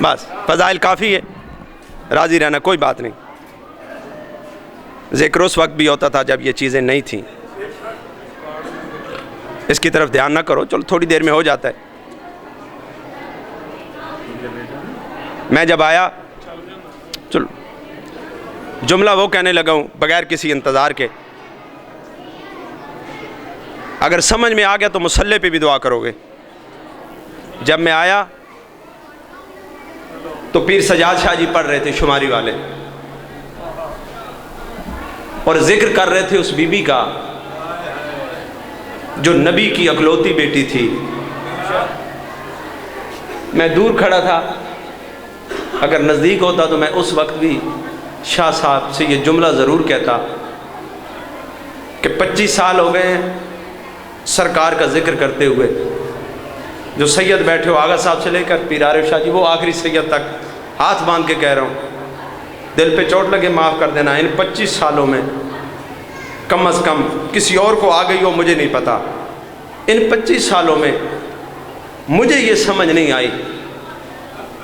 بس فضائل کافی ہے، راضی رہنا، کوئی بات نہیں۔ ذکر اس وقت بھی ہوتا تھا جب یہ چیزیں نہیں تھیں، اس کی طرف دھیان نہ کرو، چلو تھوڑی دیر میں ہو جاتا ہے۔ میں جب آیا، چلو جملہ وہ کہنے لگا ہوں بغیر کسی انتظار کے، اگر سمجھ میں آ گیا تو مصلی پہ بھی دعا کرو گے۔ جب میں آیا تو پیر سجاد شاہ جی پڑھ رہے تھے شماری والے، اور ذکر کر رہے تھے اس بی بی کا جو نبی کی اکلوتی بیٹی تھی۔ میں دور کھڑا تھا، اگر نزدیک ہوتا تو میں اس وقت بھی شاہ صاحب سے یہ جملہ ضرور کہتا کہ 25 سال ہو گئے ہیں سرکار کا ذکر کرتے ہوئے۔ جو سید بیٹھے ہو آغا صاحب سے لے کر پیر عارف شاہ جی، وہ آخری سید تک ہاتھ باندھ کے کہہ رہا ہوں، دل پہ چوٹ لگے معاف کر دینا۔ ان 25 سالوں میں کم از کم کسی اور کو آ گئی ہو مجھے نہیں پتا، ان 25 سالوں میں مجھے یہ سمجھ نہیں آئی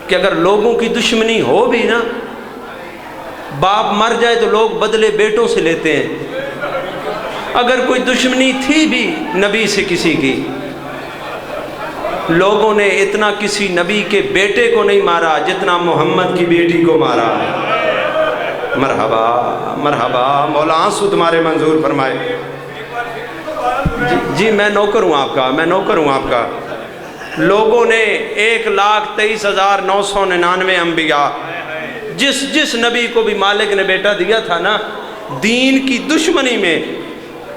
کہ اگر لوگوں کی دشمنی ہو بھی نا، باپ مر جائے تو لوگ بدلے بیٹوں سے لیتے ہیں، اگر کوئی دشمنی تھی بھی نبی سے کسی کی، لوگوں نے اتنا کسی نبی کے بیٹے کو نہیں مارا جتنا محمد کی بیٹی کو مارا۔ مرحبا مرحبا، مولا آنسو تمہارے منظور فرمائے۔ جی میں نوکر ہوں آپ کا، میں نوکر ہوں آپ کا۔ لوگوں نے 1,23,999 انبیاء، جس نبی کو بھی مالک نے بیٹا دیا تھا نا، دین کی دشمنی میں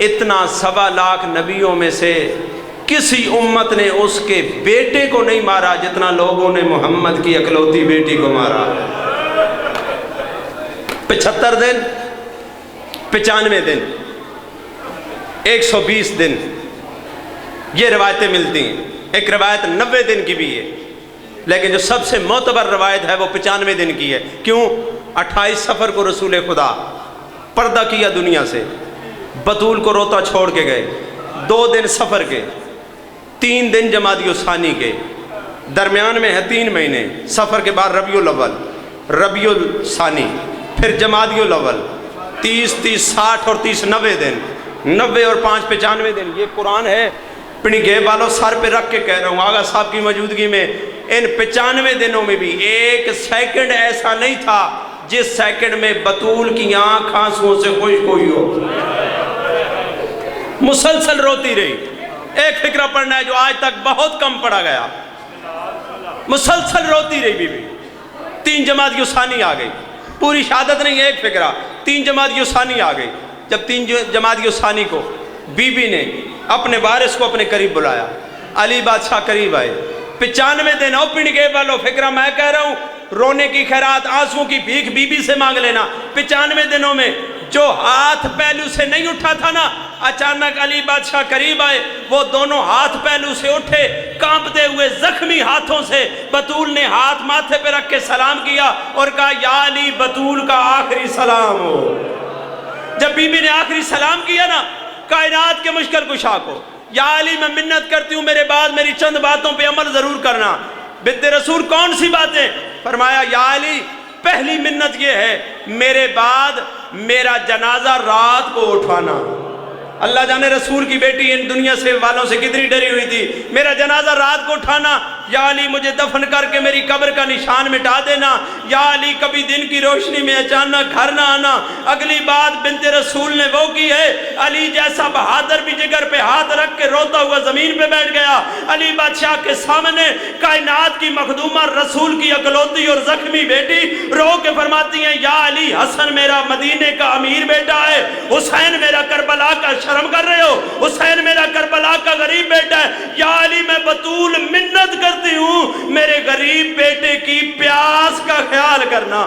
اتنا 1.25 لاکھ نبیوں میں سے کسی امت نے اس کے بیٹے کو نہیں مارا جتنا لوگوں نے محمد کی اکلوتی بیٹی کو مارا۔ 75 دن، 95 دن، 120 دن، یہ روایتیں ملتی ہیں۔ ایک روایت 90 دن کی بھی ہے، لیکن جو سب سے معتبر روایت ہے وہ 95 دن کی ہے۔ کیوں؟ 28 سفر کو رسول خدا پردہ کیا دنیا سے، بطول کو روتا چھوڑ کے گئے، 2 دن سفر کے، 3 دن جمادی الثانی کے، درمیان میں ہے 3 مہینے، سفر کے بعد ربیع الاول، ربیع الثانی، پھر جمادی الاول، 30 60 اور 30 90 دن، 90 اور 5 95 دن۔ یہ قرآن ہے، اپنی گیب والوں سر پہ رکھ کے کہہ رہا ہوں آغا صاحب کی موجودگی میں، ان 95 دنوں میں بھی ایک سیکنڈ ایسا نہیں تھا جس سیکنڈ میں بطول کی آنکھ آنسوؤں سے خشک ہوئی ہو، مسلسل روتی رہی۔ ایک فقرہ پڑھنا ہے جو آج تک بہت کم پڑھا گیا، مسلسل روتی رہی بی بی۔ 3 جمادی الثانی آ گئی، پوری شہادت نہیں، ایک فقرہ، 3 جمادی الثانی آ گئی۔ جب 3 جمادی الثانی کو بی بی نے اپنے وارث کو اپنے قریب بلایا، علی بادشاہ قریب آئے، 95 دن اوپن گئے والو فقرہ میں کہہ رہا ہوں، رونے کی خیرات آنسوں کی بھیک بی بی سے مانگ لینا۔ 95 دنوں میں جو ہاتھ پہلو سے نہیں اٹھا تھا نا، اچانک علی بادشاہ قریب آئے، وہ دونوں ہاتھ پہلو سے اٹھے، کانپتے ہوئے زخمی ہاتھوں سے بطول نے ہاتھ ماتھے پہ رکھ کے سلام کیا اور کہا یا علی بطول کا آخری سلام ہو۔ جب بی بی نے آخری سلام کیا نا، کائنات کے مشکل کشا کو، یا علی میں منت کرتی ہوں میرے بعد میری چند باتوں پہ عمل ضرور کرنا۔ بنت رسول کون سی باتیں؟ فرمایا یا علی پہلی منت یہ ہے میرے بعد میرا جنازہ رات کو اٹھانا۔ اللہ جانے رسول کی بیٹی ان دنیا سے والوں سے کتنی ڈری ہوئی تھی، میرا جنازہ رات کو اٹھانا۔ یا علی مجھے دفن کر کے میری قبر کا نشان مٹا دینا۔ یا علی کبھی دن کی روشنی میں اچانک گھر نہ آنا۔ اگلی بات بنت رسول نے وہ کی ہے، علی جیسا بہادر بھی جگر پہ ہاتھ رکھ کے روتا ہوا زمین پہ بیٹھ گیا۔ علی بادشاہ کے سامنے کائنات کی مخدومہ رسول کی اکلوتی اور زخمی بیٹی رو کے فرماتی ہیں یا علی حسن میرا مدینے کا امیر بیٹا ہے، حسین میرا کربلا کا، شرم کر رہے ہو، حسین میرا کربلا کا غریب بیٹا ہے۔ یا علی میں بطول منت کرتی ہوں میرے غریب بیٹے کی پیاس کا خیال کرنا۔